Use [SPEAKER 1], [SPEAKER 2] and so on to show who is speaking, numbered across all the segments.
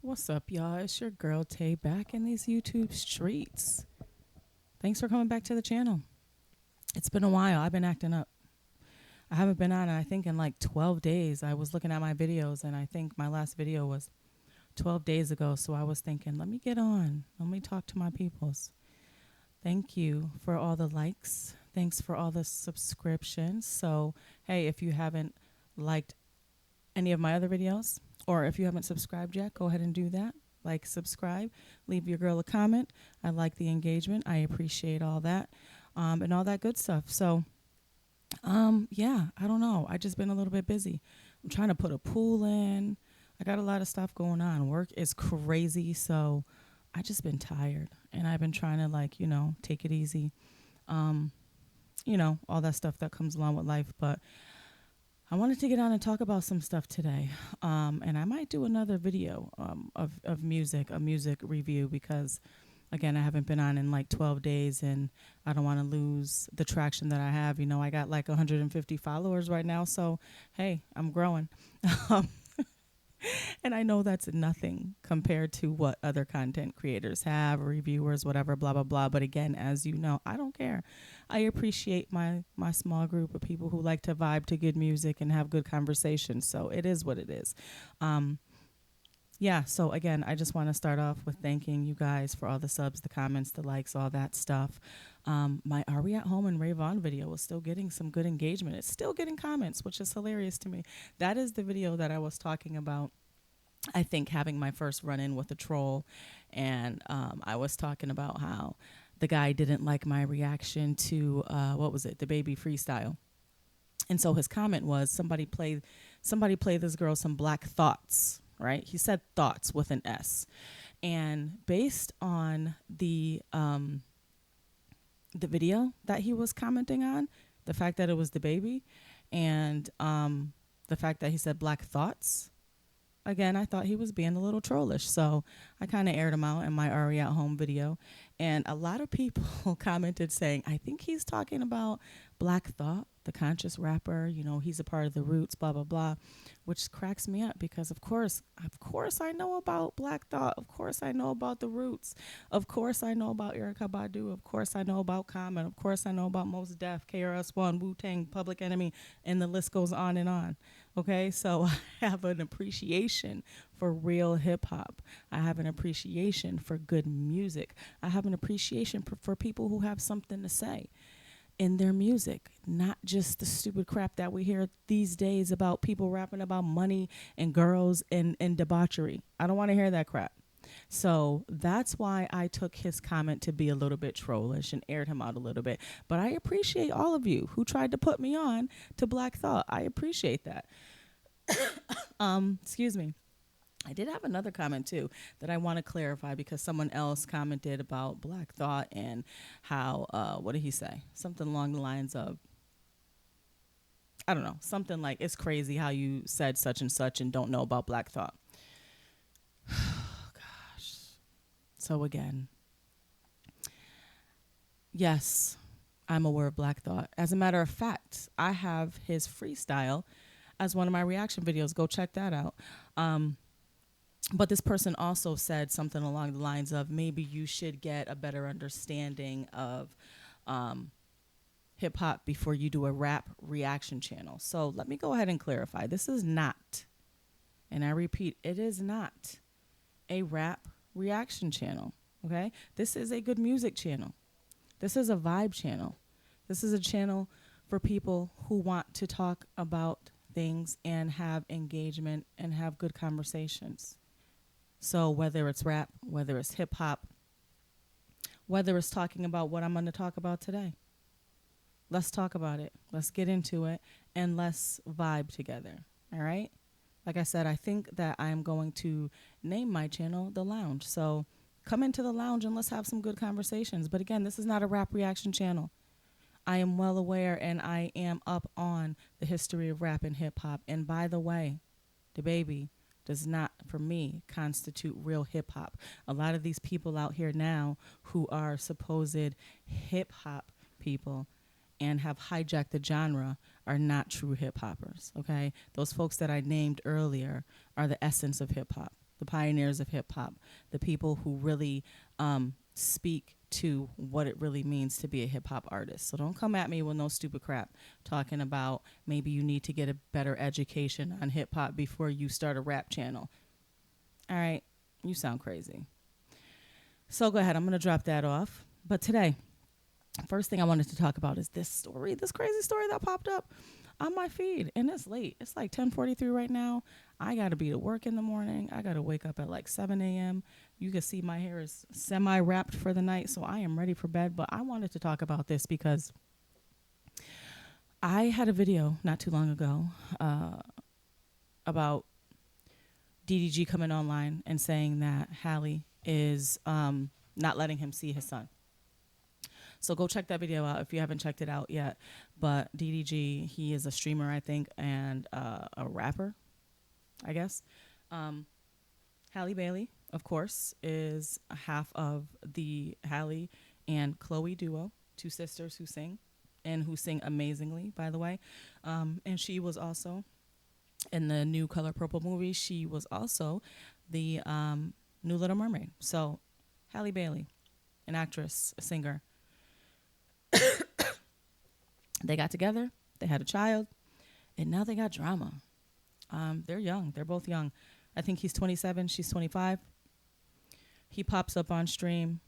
[SPEAKER 1] What's up, y'all? It's your girl Tay back in these YouTube streets. Thanks for coming back to the channel. It's been a while. I've been acting up. I haven't been on, I think, in like 12 days. I was looking at my videos, and I think my last video was 12 days ago. So I was thinking, let me get on. Let me talk to my peoples. Thank you for all the likes. Thanks for all the subscriptions. So, hey, if you haven't liked any of my other videos, or if you haven't subscribed yet, go ahead and do that. Like, subscribe, leave your girl a comment. I like the engagement. I appreciate all that, and all that good stuff. So, yeah, I don't know. I just been a little bit busy. I'm trying to put a pool in. I got a lot of stuff going on. Work is crazy, so I just been tired, and I've been trying to take it easy. Um, all that stuff that comes along with life, but I wanted to get on and talk about some stuff today. And I might do another video of music, a music review, because, again, I haven't been on in like 12 days and I don't want to lose the traction that I have. I got like 150 followers right now. So, hey, I'm growing. And I know that's nothing compared to what other content creators have, reviewers, whatever, blah, blah, blah. But again, as you know, I don't care. I appreciate my small group of people who like to vibe to good music and have good conversations. So it is what it is. Um, yeah, so again, I just want to start off with thanking you guys for all the subs, the comments, the likes, all that stuff. My Are We at Home and Ray Vaughn video was still getting some good engagement. It's still getting comments, which is hilarious to me. That is the video that I was talking about, I think, having my first run in with a troll. And I was talking about how the guy didn't like my reaction to, what was it, the baby freestyle. And so his comment was, somebody play this girl some Black Thoughts, right? He said thoughts with an S. And based on the video that he was commenting on, the fact that it was the baby, and the fact that he said Black Thoughts, again, I thought he was being a little trollish. So I kind of aired him out in my Ari at Home video. And a lot of people commented saying, I think he's talking about Black Thought, the conscious rapper. He's a part of the Roots, blah, blah, blah, which cracks me up because, of course, I know about Black Thought. Of course, I know about the Roots. Of course, I know about Erica Badu. Of course, I know about Common. Of course, I know about Mos Def, KRS-One, Wu-Tang, Public Enemy, and the list goes on and on. Okay, so I have an appreciation for real hip hop. I have an appreciation for good music. I have an appreciation for people who have something to say in their music, not just the stupid crap that we hear these days about people rapping about money and girls and debauchery. I don't want to hear that crap. So that's why I took his comment to be a little bit trollish and aired him out a little bit. But I appreciate all of you who tried to put me on to Black Thought. I appreciate that. Excuse me. I did have another comment too that I want to clarify because someone else commented about Black Thought and how, what did he say? Something along the lines of, I don't know, something like, it's crazy how you said such and such and don't know about Black Thought. Gosh. So again, yes, I'm aware of Black Thought. As a matter of fact, I have his freestyle as one of my reaction videos. Go check that out. But this person also said something along the lines of, maybe you should get a better understanding of hip hop before you do a rap reaction channel. So let me go ahead and clarify. This is not, and I repeat, it is not a rap reaction channel. Okay? This is a good music channel. This is a vibe channel. This is a channel for people who want to talk about things and have engagement and have good conversations. So whether it's rap, whether it's hip hop, whether it's talking about what I'm going to talk about today, let's talk about it. Let's get into it and let's vibe together. All right? Like I said, I think that I'm going to name my channel The Lounge. So come into the lounge and let's have some good conversations. But again, this is not a rap reaction channel. I am well aware and I am up on the history of rap and hip hop. And by the way, the baby does not, for me, constitute real hip hop. A lot of these people out here now who are supposed hip hop people and have hijacked the genre are not true hip hoppers. Okay, those folks that I named earlier are the essence of hip hop. the pioneers of hip hop, the people who really speak to what it really means to be a hip hop artist. So don't come at me with no stupid crap talking about maybe you need to get a better education on hip hop before you start a rap channel. All right, you sound crazy. So go ahead, I'm going to drop that off. But today, first thing I wanted to talk about is this story, this crazy story that popped up on my feed. And it's late. It's like 10:43 right now. I got to be to work in the morning. I got to wake up at like 7 a.m. You can see my hair is semi-wrapped for the night, so I am ready for bed. But I wanted to talk about this because I had a video not too long ago about DDG coming online and saying that Halle is not letting him see his son. So go check that video out if you haven't checked it out yet. But DDG, he is a streamer, I think, and a rapper, I guess. Halle Bailey, of course, is half of the Halle and Chloe duo, two sisters who sing, and who sing amazingly, by the way. And she was also in the new Color Purple movie. She was also the new Little Mermaid. So Halle Bailey, an actress, a singer. They got together, they had a child, and now they got drama. They're young. They're both young. I think he's 27, she's 25. He pops up on stream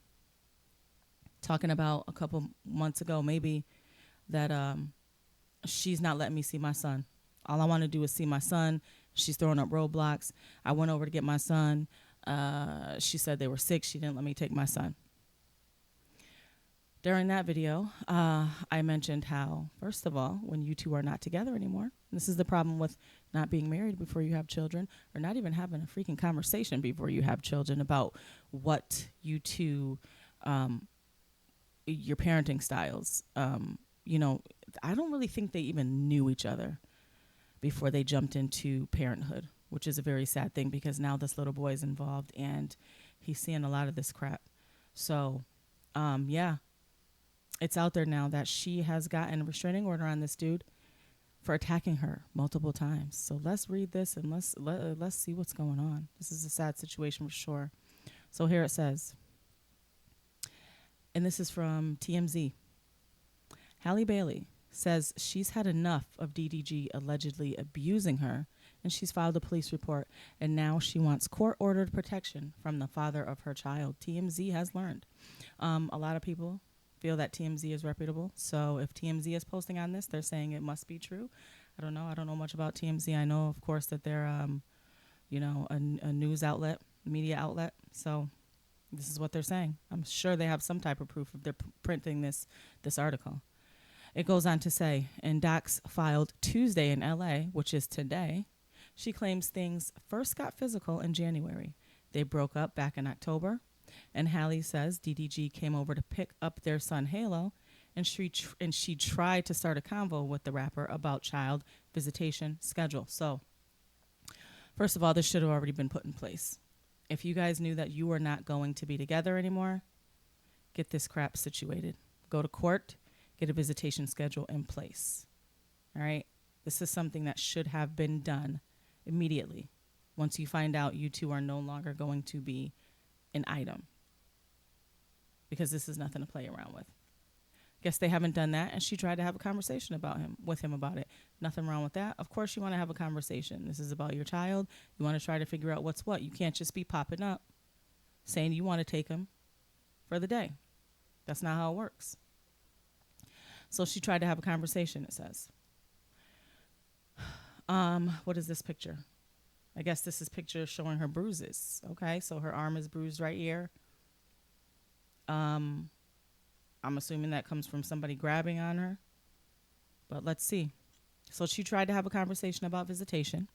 [SPEAKER 1] talking about a couple months ago, maybe, that she's not letting me see my son. All I want to do is see my son. She's throwing up roadblocks. I went over to get my son. She said they were sick. She didn't let me take my son. During that video, I mentioned how, first of all, when you two are not together anymore, this is the problem with not being married before you have children, or not even having a freaking conversation before you have children about what you two, your parenting styles. You know, I don't really think they even knew each other before they jumped into parenthood, which is a very sad thing because now this little boy is involved and he's seeing a lot of this crap. So, yeah. It's out there now that she has gotten a restraining order on this dude for attacking her multiple times. So let's read this and let's see what's going on. This is a sad situation for sure. So here it says, and this is from TMZ. Halle Bailey says she's had enough of DDG allegedly abusing her, and she's filed a police report, and now she wants court-ordered protection from the father of her child. TMZ has learned. A lot of people feel that TMZ is reputable. So if TMZ is posting on this, they're saying it must be true. I don't know. I don't know much about TMZ. I know, of course, that they're, you know, a news outlet, media outlet. So this is what they're saying. I'm sure they have some type of proof if they're printing this article. It goes on to say, in docs filed Tuesday in LA, which is today, she claims things first got physical in January. They broke up back in October. And Halle says DDG came over to pick up their son Halo, and she tried to start a convo with the rapper about child visitation schedule. So, first of all, this should have already been put in place. If you guys knew that you were not going to be together anymore, get this crap situated. Go to court, get a visitation schedule in place. All right? This is something that should have been done immediately once you find out you two are no longer going to be an item, because this is nothing to play around with. Guess they haven't done that, and she tried to have a conversation with him about it. Nothing wrong with that. Of course you want to have a conversation. This is about your child. You want to try to figure out what's what. You can't just be popping up saying you want to take him for the day. That's not how it works. So she tried to have a conversation, it says. What is this picture? I guess this is picture showing her bruises. Okay, so her arm is bruised right here. I'm assuming that comes from somebody grabbing on her. But let's see. So she tried to have a conversation about visitation.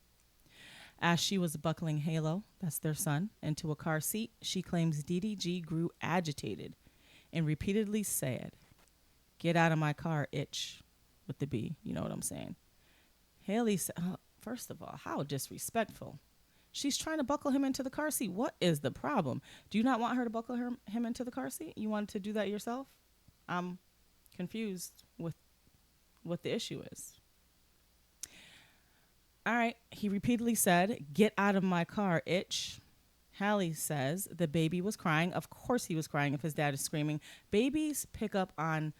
[SPEAKER 1] As she was buckling Halo, that's their son, into a car seat, she claims DDG grew agitated and repeatedly said, "Get out of my car, itch," with the B. You know what I'm saying? Haley said, first of all, how disrespectful. She's trying to buckle him into the car seat. What is the problem? Do you not want her to buckle him into the car seat? You want to do that yourself? I'm confused with what the issue is. All right. He repeatedly said, "Get out of my car, itch." Halle says the baby was crying. Of course he was crying if his dad is screaming. Babies pick up on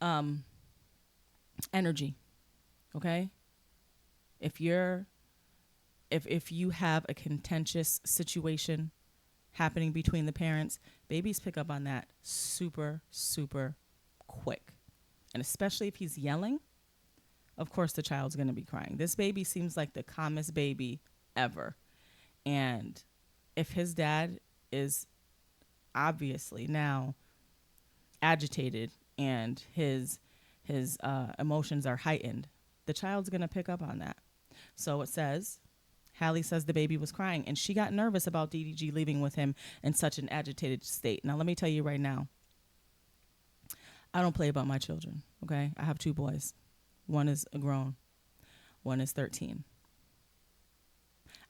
[SPEAKER 1] um, energy, okay? If you're if you have a contentious situation happening between the parents, babies pick up on that super, super quick. And especially if he's yelling, of course the child's going to be crying. This baby seems like the calmest baby ever. And if his dad is obviously now agitated and his emotions are heightened, the child's going to pick up on that. So it says, Halle says the baby was crying, and she got nervous about DDG leaving with him in such an agitated state. Now, let me tell you right now, I don't play about my children, okay? I have 2 boys. One is grown. One is 13.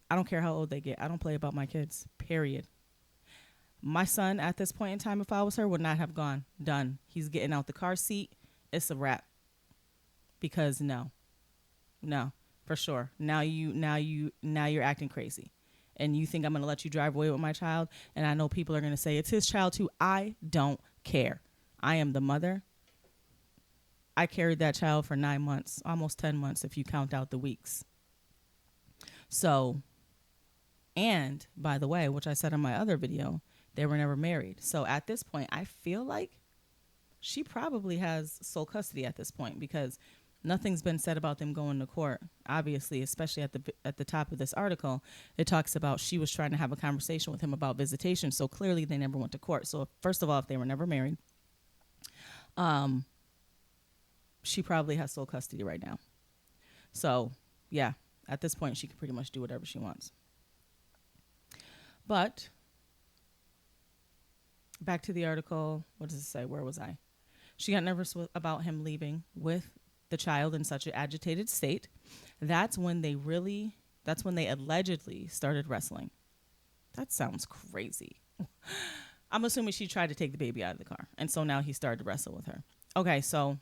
[SPEAKER 1] I don't care how old they get. I don't play about my kids, period. My son, at this point in time, if I was her, would not have gone. Done. He's getting out the car seat. It's a wrap. Because no, for sure. Now you're acting crazy, and you think I'm gonna let you drive away with my child? And I know people are gonna say it's his child too. I don't care. I am the mother. I carried that child for 9 months, almost 10 months if you count out the weeks. So, and by the way, which I said in my other video, they were never married. So at this point, I feel like she probably has sole custody at this point, because nothing's been said about them going to court. Obviously, especially at the top of this article, it talks about she was trying to have a conversation with him about visitation. So clearly they never went to court. So first of all, if they were never married, she probably has sole custody right now. So yeah, at this point, she can pretty much do whatever she wants. But back to the article. What does it say? Where was I? She got nervous about him leaving with the child in such an agitated state. That's when they allegedly started wrestling. That sounds crazy. I'm assuming she tried to take the baby out of the car, and so now he started to wrestle with her. Okay, so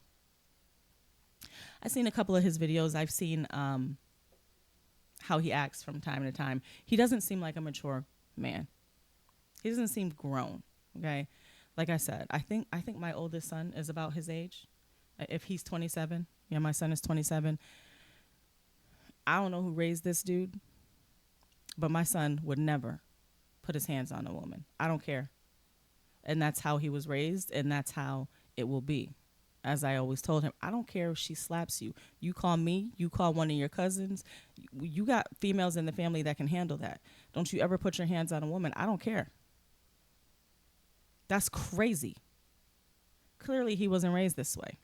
[SPEAKER 1] I've seen a couple of his videos. I've seen how he acts from time to time. He doesn't seem like a mature man. He doesn't seem grown. Okay, like I said, I think my oldest son is about his age. If he's 27, yeah, my son is 27. I don't know who raised this dude, but my son would never put his hands on a woman. I don't care. And that's how he was raised, and that's how it will be. As I always told him, I don't care if she slaps you. You call me, you call one of your cousins. You got females in the family that can handle that. Don't you ever put your hands on a woman. I don't care. That's crazy. Clearly, he wasn't raised this way.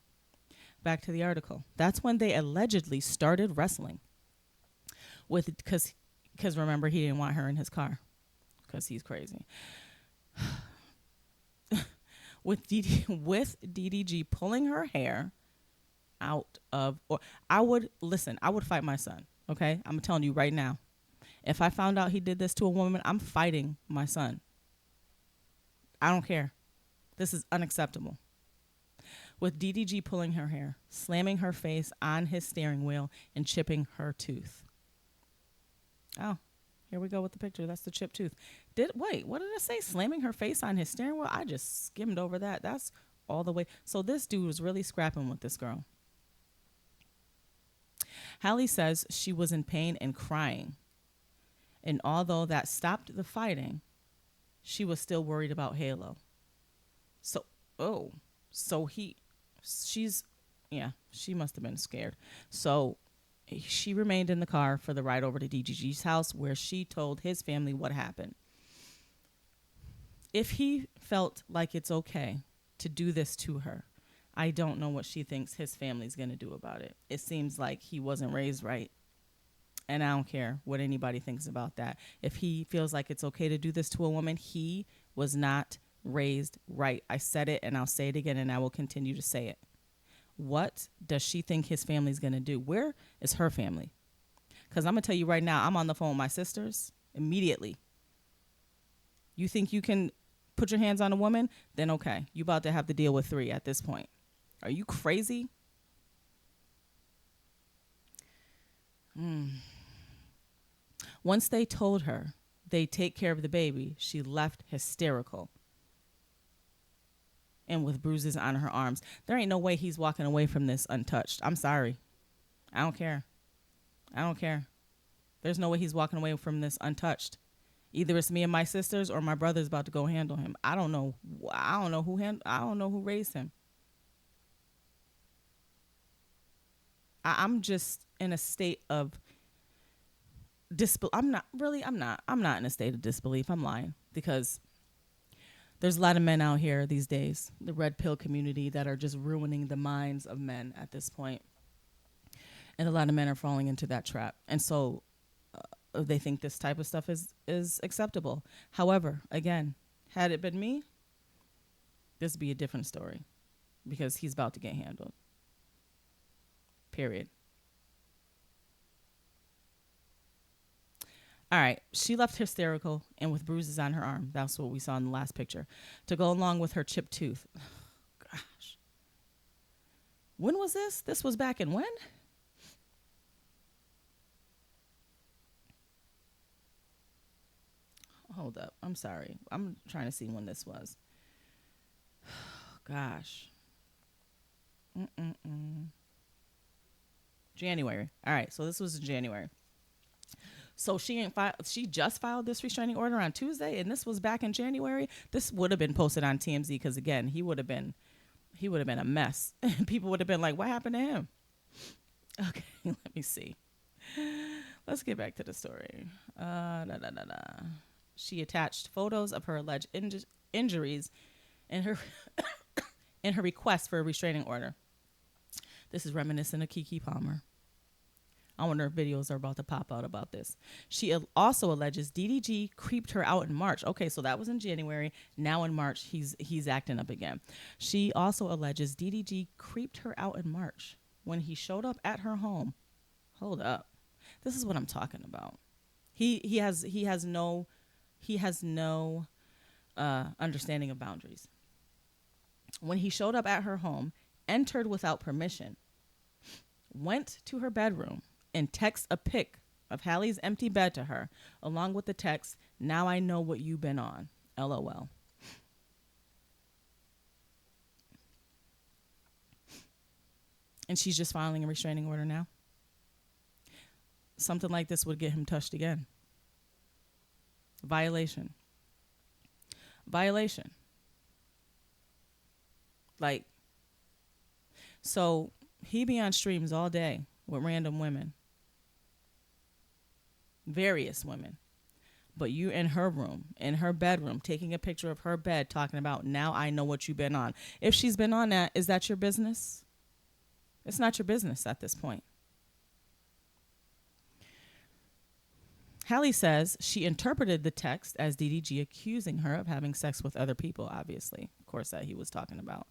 [SPEAKER 1] Back to the article. That's when they allegedly started wrestling. Because remember, he didn't want her in his car because he's crazy. With DDG pulling her hair out of, or I would fight my son. Okay, I'm telling you right now. If I found out he did this to a woman, I'm fighting my son. I don't care. This is unacceptable. With DDG pulling her hair, slamming her face on his steering wheel, and chipping her tooth. Oh, here we go with the picture. That's the chipped tooth. What did it say? Slamming her face on his steering wheel? I just skimmed over that. That's all the way. So this dude was really scrapping with this girl. Halle says she was in pain and crying. And although that stopped the fighting, she was still worried about Halo. She must have been scared. So she remained in the car for the ride over to DDG's house, where she told his family what happened. If he felt like it's okay to do this to her, I don't know what she thinks his family's going to do about it. It seems like he wasn't raised right. And I don't care what anybody thinks about that. If he feels like it's okay to do this to a woman, he was not raised right. I said it, and I'll say it again, and I will continue to say it. What does she think his family's going to do? Where is her family? Because I'm going to tell you right now, I'm on the phone with my sisters immediately. You think you can put your hands on a woman? Then okay. You about to have to deal with 3 at this point. Are you crazy? Once they told her They take care of the baby. She left hysterical and with bruises on her arms. There ain't no way he's walking away from this untouched. I'm sorry. I don't care. I don't care. There's no way he's walking away from this untouched. Either it's me and my sisters or my brother's about to go handle him. I don't know. I don't know who raised him. I'm just in a state of disbelief. I'm not in a state of disbelief. I'm lying because there's a lot of men out here these days, the red pill community, that are just ruining the minds of men at this point. And a lot of men are falling into that trap. And so they think this type of stuff is acceptable. However, again, had it been me, this would be a different story because he's about to get handled. Period. All right. She left hysterical and with bruises on her arm. That's what we saw in the last picture. To go along with her chipped tooth. Gosh. When was this? This was back in when? Hold up. I'm sorry. I'm trying to see when this was. Gosh. January. All right. So this was in January. So she just filed this restraining order on Tuesday, and this was back in January. This would have been posted on TMZ because, again, he would have been a mess. People would have been like, what happened to him? Okay, let me see. Let's get back to the story. She attached photos of her alleged injuries in her in her request for a restraining order. This is reminiscent of Keke Palmer. I wonder if videos are about to pop out about this. She also alleges DDG creeped her out in March. Okay, so that was in January. Now in March, he's acting up again. She also alleges DDG creeped her out in March when he showed up at her home. Hold up. This is what I'm talking about. He has no understanding of boundaries. When he showed up at her home, entered without permission, went to her bedroom, and text a pic of Halle's empty bed to her, along with the text, "Now I know what you've been on. LOL." And she's just filing a restraining order now. Something like this would get him touched again. Violation. Like, so he be on streams all day with random women. Various women. But you in her room, in her bedroom, taking a picture of her bed, talking about, "Now I know what you've been on." If she's been on that, is that your business? It's not your business at this point. Halle says she interpreted the text as DDG accusing her of having sex with other people, obviously. Of course, that he was talking about.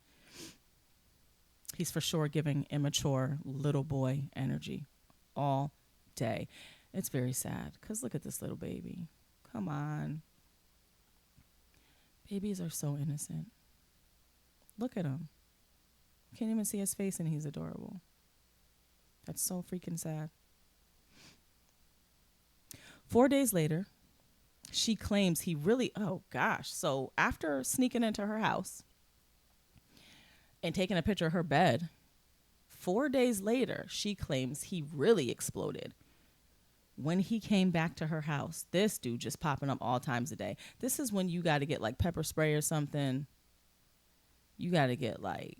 [SPEAKER 1] He's for sure giving immature little boy energy all day. It's very sad because look at this little baby. Come on. Babies are so innocent. Look at him. Can't even see his face and he's adorable. That's so freaking sad. 4 days later, she claims he really, oh gosh. So after sneaking into her house and taking a picture of her bed, 4 days later, she claims he really exploded. When he came back to her house, this dude just popping up all times a day. This is when you got to get like pepper spray or something. You got to get like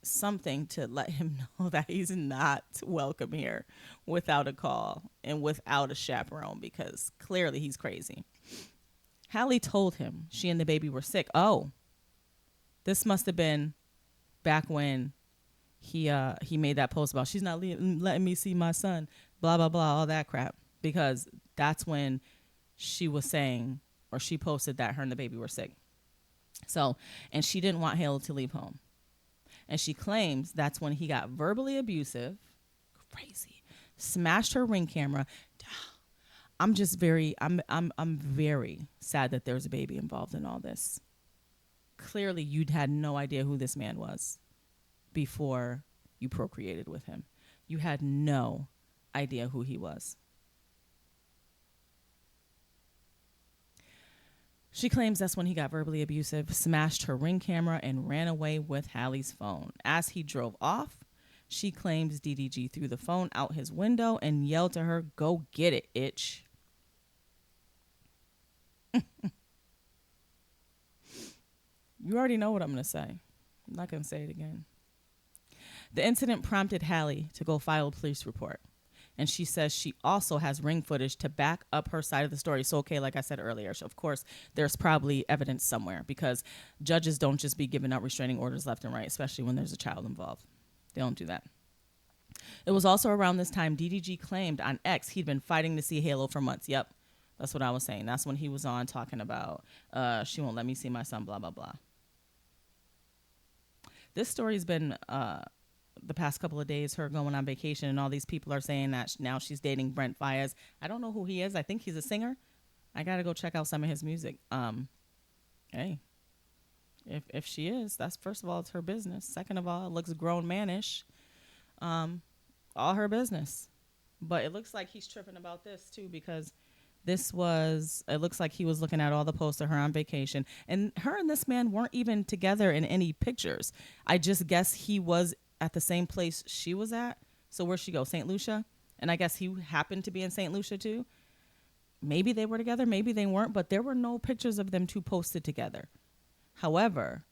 [SPEAKER 1] something to let him know that he's not welcome here without a call and without a chaperone, because clearly he's crazy. Halle told him she and the baby were sick. Oh, this must have been back when he made that post about she's not letting me see my son, blah, blah, blah, all that crap. Because that's when she was saying, or she posted that her and the baby were sick. So, and she didn't want Halle to leave home. And she claims that's when he got verbally abusive, crazy, smashed her Ring camera. I'm very sad that there's a baby involved in all this. Clearly, you'd had no idea who this man was before you procreated with him. You had no idea who he was. She claims that's when he got verbally abusive, smashed her Ring camera, and ran away with Halle's phone. As he drove off, she claims DDG threw the phone out his window and yelled to her, "Go get it, itch." You already know what I'm going to say. I'm not going to say it again. The incident prompted Halle to go file a police report. And she says she also has Ring footage to back up her side of the story. So, okay, like I said earlier, so of course, there's probably evidence somewhere because judges don't just be giving out restraining orders left and right, especially when there's a child involved. They don't do that. It was also around this time DDG claimed on X he'd been fighting to see Halo for months. Yep, that's what I was saying. That's when he was on talking about she won't let me see my son, blah, blah, blah. This story's been the past couple of days, her going on vacation, and all these people are saying that now she's dating Brent Faiyaz. I don't know who he is. I think he's a singer. I got to go check out some of his music. Hey, if she is, that's, first of all, it's her business. Second of all, it looks grown manish. All her business. But it looks like he's tripping about this too, because it looks like he was looking at all the posts of her on vacation, and her and this man weren't even together in any pictures. I just guess he was at the same place she was at. So where'd she go? St. Lucia? And I guess he happened to be in St. Lucia too. Maybe they were together, maybe they weren't, but there were no pictures of them two posted together. However,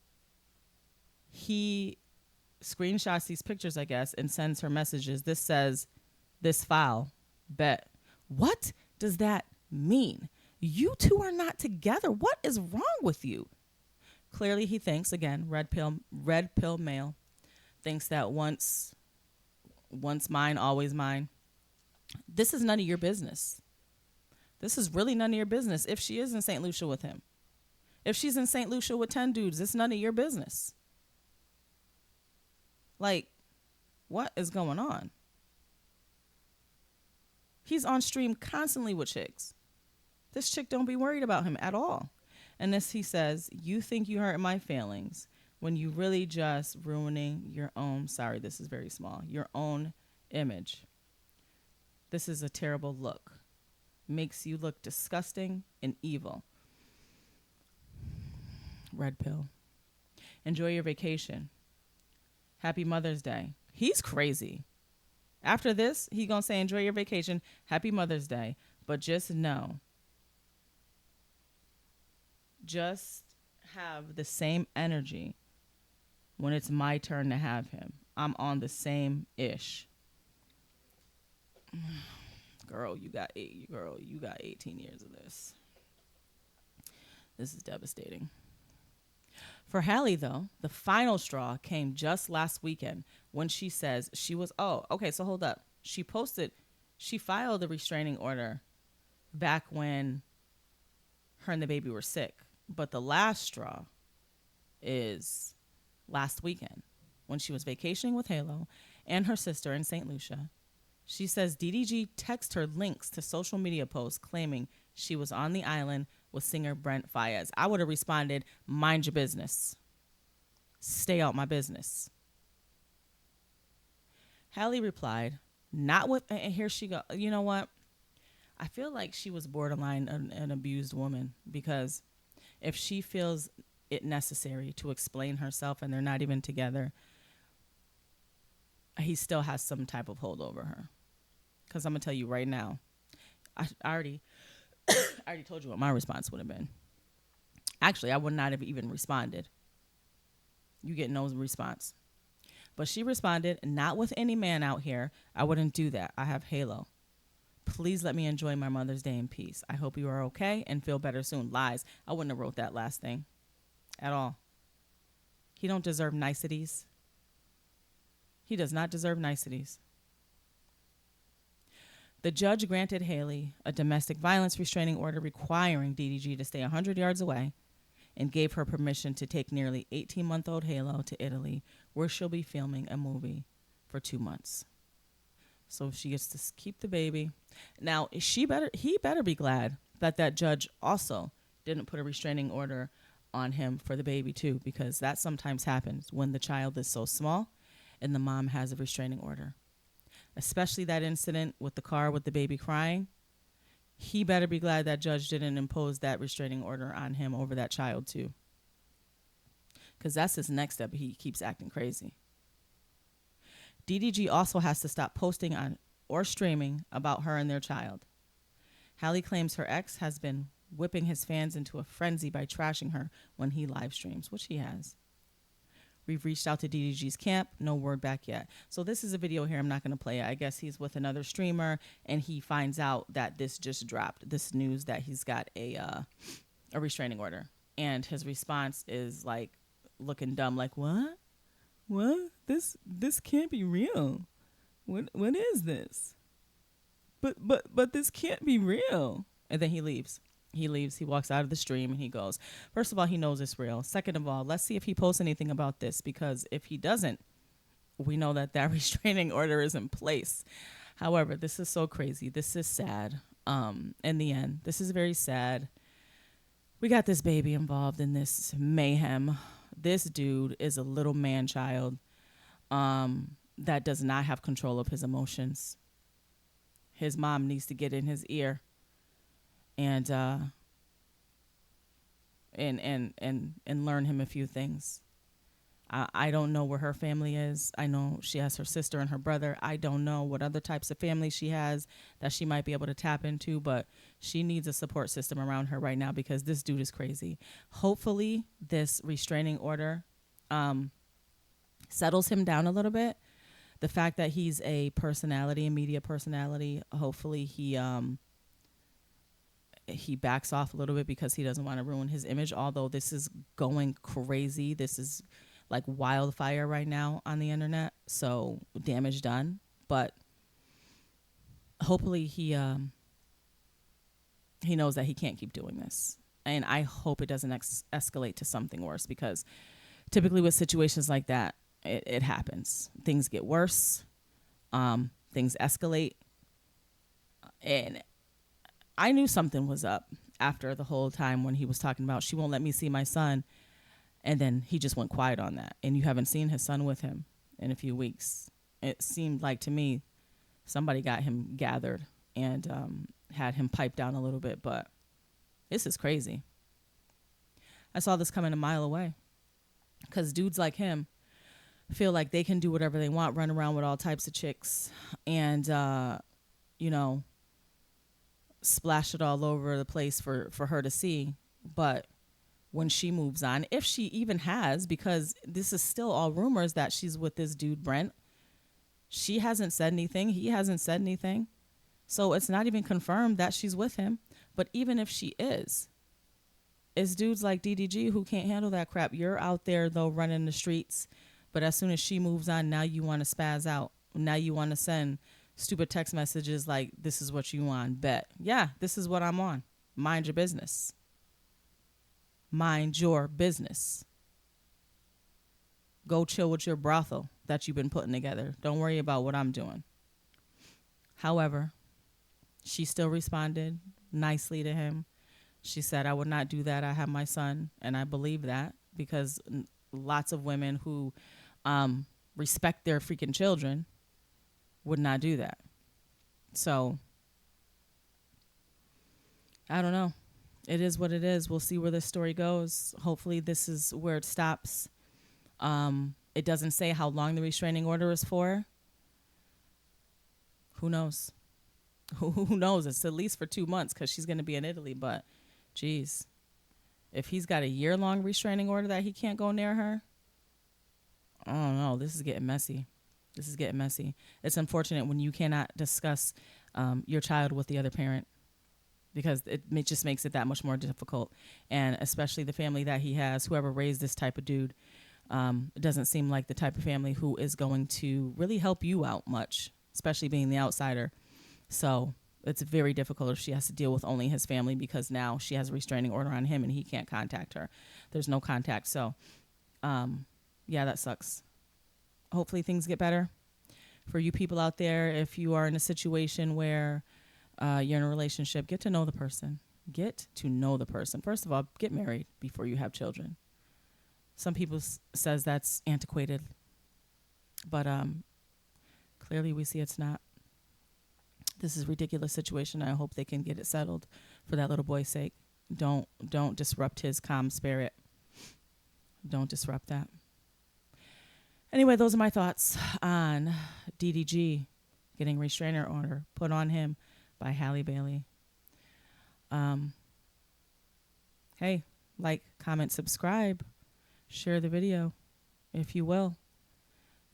[SPEAKER 1] he screenshots these pictures, I guess, and sends her messages. This says, "This file, bet." What does that mean? You two are not together. What is wrong with you? Clearly he thinks, again, red pill male, thinks that once mine, always mine. This is none of your business. This is really none of your business. If she is in St. Lucia with him, if she's in St. Lucia with 10 dudes, it's none of your business. Like, what is going on? He's on stream constantly with chicks. This chick don't be worried about him at all. And this, he says, "You think you hurt my feelings when you really just ruining your own," sorry, this is very small, "your own image. This is a terrible look. Makes you look disgusting and evil." Red pill. "Enjoy your vacation. Happy Mother's Day." He's crazy. After this, he gonna say, "Enjoy your vacation. Happy Mother's Day." But just know, just have the same energy when it's my turn to have him. I'm on the same ish. Girl, you got 18 years of this. This is devastating. For Halle, though, the final straw came just last weekend when she says she was, so hold up. She filed a restraining order back when her and the baby were sick. But the last straw is last weekend when she was vacationing with Halo and her sister in St. Lucia. She says DDG texted her links to social media posts claiming she was on the island with singer Brent Faiyaz. I would have responded, "Mind your business. Stay out my business." Halle replied, "Not with," and here she go. You know what? I feel like she was borderline an abused woman, because if she feels it necessary to explain herself and they're not even together, he still has some type of hold over her. Because I'm going to tell you right now, I already told you what my response would have been. Actually, I would not have even responded. You get no response. But she responded, "Not with any man out here. I wouldn't do that. I have Halo. Please let me enjoy my Mother's Day in peace. I hope you are okay and feel better soon." Lies. I wouldn't have wrote that last thing at all. He don't deserve niceties. He does not deserve niceties. The judge granted Halle a domestic violence restraining order requiring DDG to stay 100 yards away, and gave her permission to take nearly 18-month-old Halo to Italy, where she'll be filming a movie for 2 months. So she gets to keep the baby. Now, he better be glad that judge also didn't put a restraining order on him for the baby too, because that sometimes happens when the child is so small and the mom has a restraining order. Especially that incident with the car with the baby crying. he better be glad that judge didn't impose that restraining order on him over that child too, because that's his next step. He keeps acting crazy. DDG also has to stop posting on or streaming about her and their child. Halle claims her ex has been whipping his fans into a frenzy by trashing her when he live streams, which he has. We've reached out to DDG's camp, no word back yet. So this is a video here, I'm not going to play it. I guess he's with another streamer and he finds out that this just dropped, this news that he's got a restraining order. And his response is like looking dumb, like, what? What? This can't be real. What is this? But this can't be real. And then he leaves. He walks out of the stream and he goes, first of all, he knows it's real. Second of all, let's see if he posts anything about this, because if he doesn't, we know that restraining order is in place. However, this is so crazy. This is sad. In the end, this is very sad. We got this baby involved in this mayhem. This dude is a little man child that does not have control of his emotions. His mom needs to get in his ear and learn him a few things. I don't know where her family is. I know she has her sister and her brother. I don't know what other types of family she has that she might be able to tap into, but she needs a support system around her right now because this dude is crazy. Hopefully this restraining order settles him down a little bit. The fact that he's a personality, a media personality, hopefully he backs off a little bit because he doesn't want to ruin his image. Although this is going crazy. This is like wildfire right now on the internet. So damage done. But hopefully he knows that he can't keep doing this. And I hope it doesn't escalate to something worse, because typically with situations like that, it happens. Things get worse. Things escalate. And I knew something was up after the whole time when he was talking about, she won't let me see my son. And then he just went quiet on that. And you haven't seen his son with him in a few weeks. It seemed like to me somebody got him gathered and had him piped down a little bit. But this is crazy. I saw this coming a mile away, because dudes like him feel like they can do whatever they want, run around with all types of chicks and, splash it all over the place for her to see. But when she moves on, if she even has, because this is still all rumors that she's with this dude, Brent, she hasn't said anything. He hasn't said anything. So it's not even confirmed that she's with him. But even if she is, it's dudes like DDG who can't handle that crap. You're out there, though, running the streets. But as soon as she moves on, now you want to spaz out. Now you want to send stupid text messages like, this is what you want. Bet. Yeah, this is what I'm on. Mind your business. Mind your business. Go chill with your brothel that you've been putting together. Don't worry about what I'm doing. However, she still responded nicely to him. She said, I would not do that. I have my son. And I believe that, because lots of women who respect their freaking children would not do that. So I don't know. It is what it is. We'll see where this story goes. Hopefully this is where it stops. It doesn't say how long the restraining order is for. Who knows? Who knows? It's at least for 2 months, because she's going to be in Italy. But geez, if he's got a year-long restraining order that he can't go near her, I don't know. This is getting messy. This is getting messy. It's unfortunate when you cannot discuss your child with the other parent, because it just makes it that much more difficult. And especially the family that he has, whoever raised this type of dude, it doesn't seem like the type of family who is going to really help you out much, especially being the outsider. So it's very difficult if she has to deal with only his family, because now she has a restraining order on him and he can't contact her. There's no contact. So, yeah, that sucks. Hopefully things get better for you people out there. If you are in a situation where you're in a relationship, get to know the person. Get to know the person. First of all, get married before you have children. Some people says that's antiquated, but clearly we see it's not. This is a ridiculous situation. I hope they can get it settled for that little boy's sake. Don't disrupt his calm spirit. Don't disrupt that. Anyway, those are my thoughts on DDG getting restrainer order put on him by Halle Bailey. Hey, like, comment, subscribe, share the video if you will.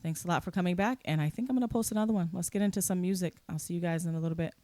[SPEAKER 1] Thanks a lot for coming back, and I think I'm going to post another one. Let's get into some music. I'll see you guys in a little bit.